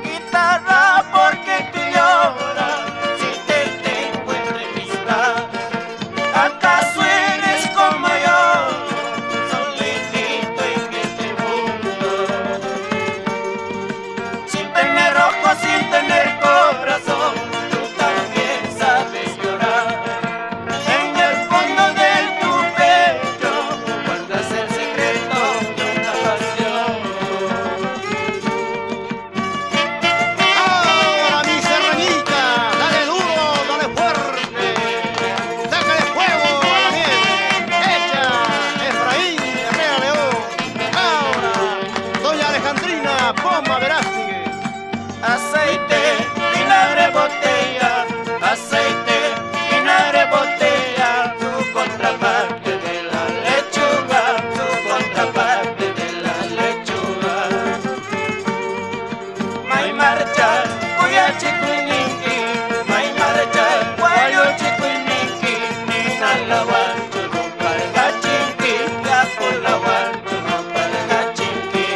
Guitarra, porque tú lloras si te tengo entre mis brazos. ¿Acaso eres como yo, solitito en este mundo? Sin tener ojos, sin tener corazón, tú también sabes llorar. En el fondo de tu pecho guardas el secreto de una pasión. ¡Ahora, mi serranita! ¡Dale duro, dale fuerte! ¡Sácale fuego a la nieve! ¡Echa, Efraín Herrera León! ¡Ahora, doña Alejandrina Poma Verástegui! Aceite, vinagre, botella, aceite, vinagre, botella, tu contraparte de la lechuga, tu contraparte de la lechuga. May marcha, cuya chiquininki, may marcha, cuyo chiquininki, ni nalawan, chuno palga chinki, ya pulawan, chuno palga chinki.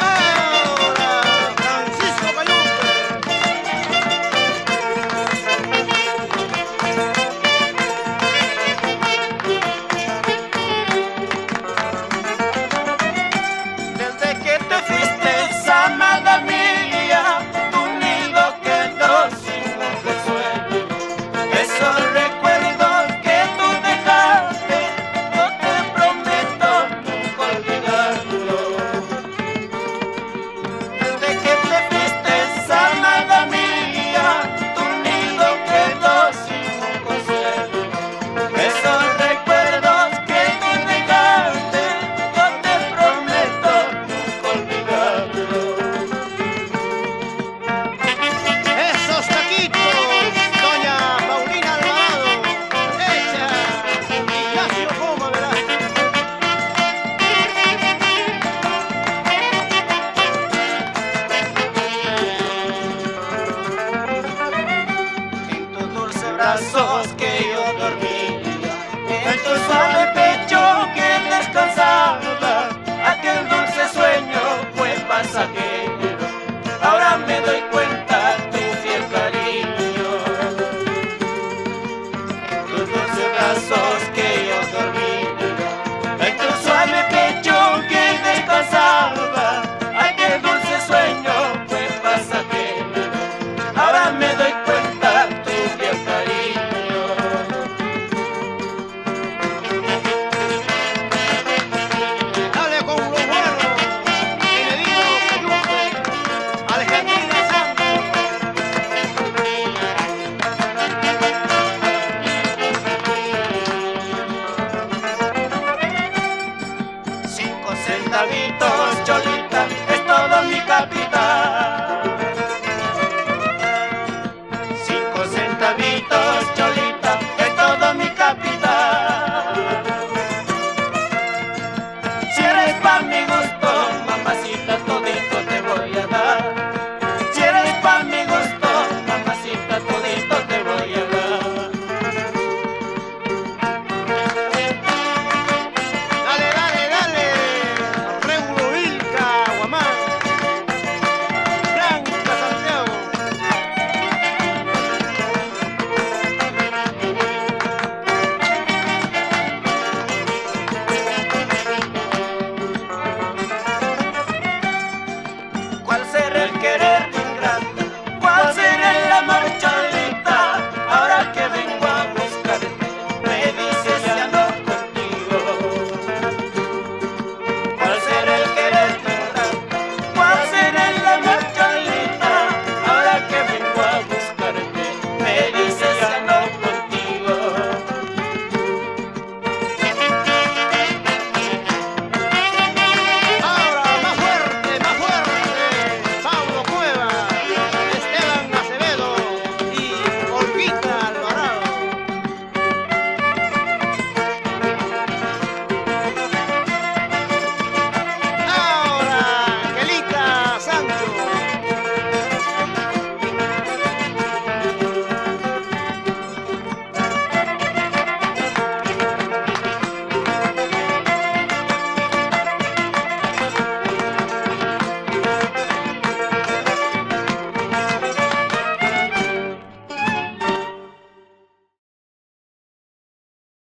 ¡Ahora, Francisco Cayumbe! Desde que te fuiste, amada mía, tu nido quedó sin un consuelo. Esos recuerdos que tú dejaste, yo te prometo nunca olvidarlos. Desde que te fuiste, amada mía, tu nido quedó sin un consuelo. Esos recuerdos que tú dejaste, yo te prometo nunca olvidarlos. ¡Esos taquitos! Doña Paulina Alvarado. ¡Echa, Ignacio Poma Verástegui! En tus dulces brazos que yo dormía, en tu suave pecho que descansaba, aquel dulce sueño fue pasajero. Ahora me doy cuenta tu fiel cariño. En tus dulces brazos que yo dormía, en tu suave pecho que descansaba, aquel dulce sueño fue pasajero. Ahora me doy cuenta tu fiel cariño. Dale con lo bueno, Benedito Cayumbe, Alejandrina Santos. Cinco centavitos, Cholita, es todo mi capital. 5 centavitos, Cholita, es todo mi capital. Si eres pa' mi gusto,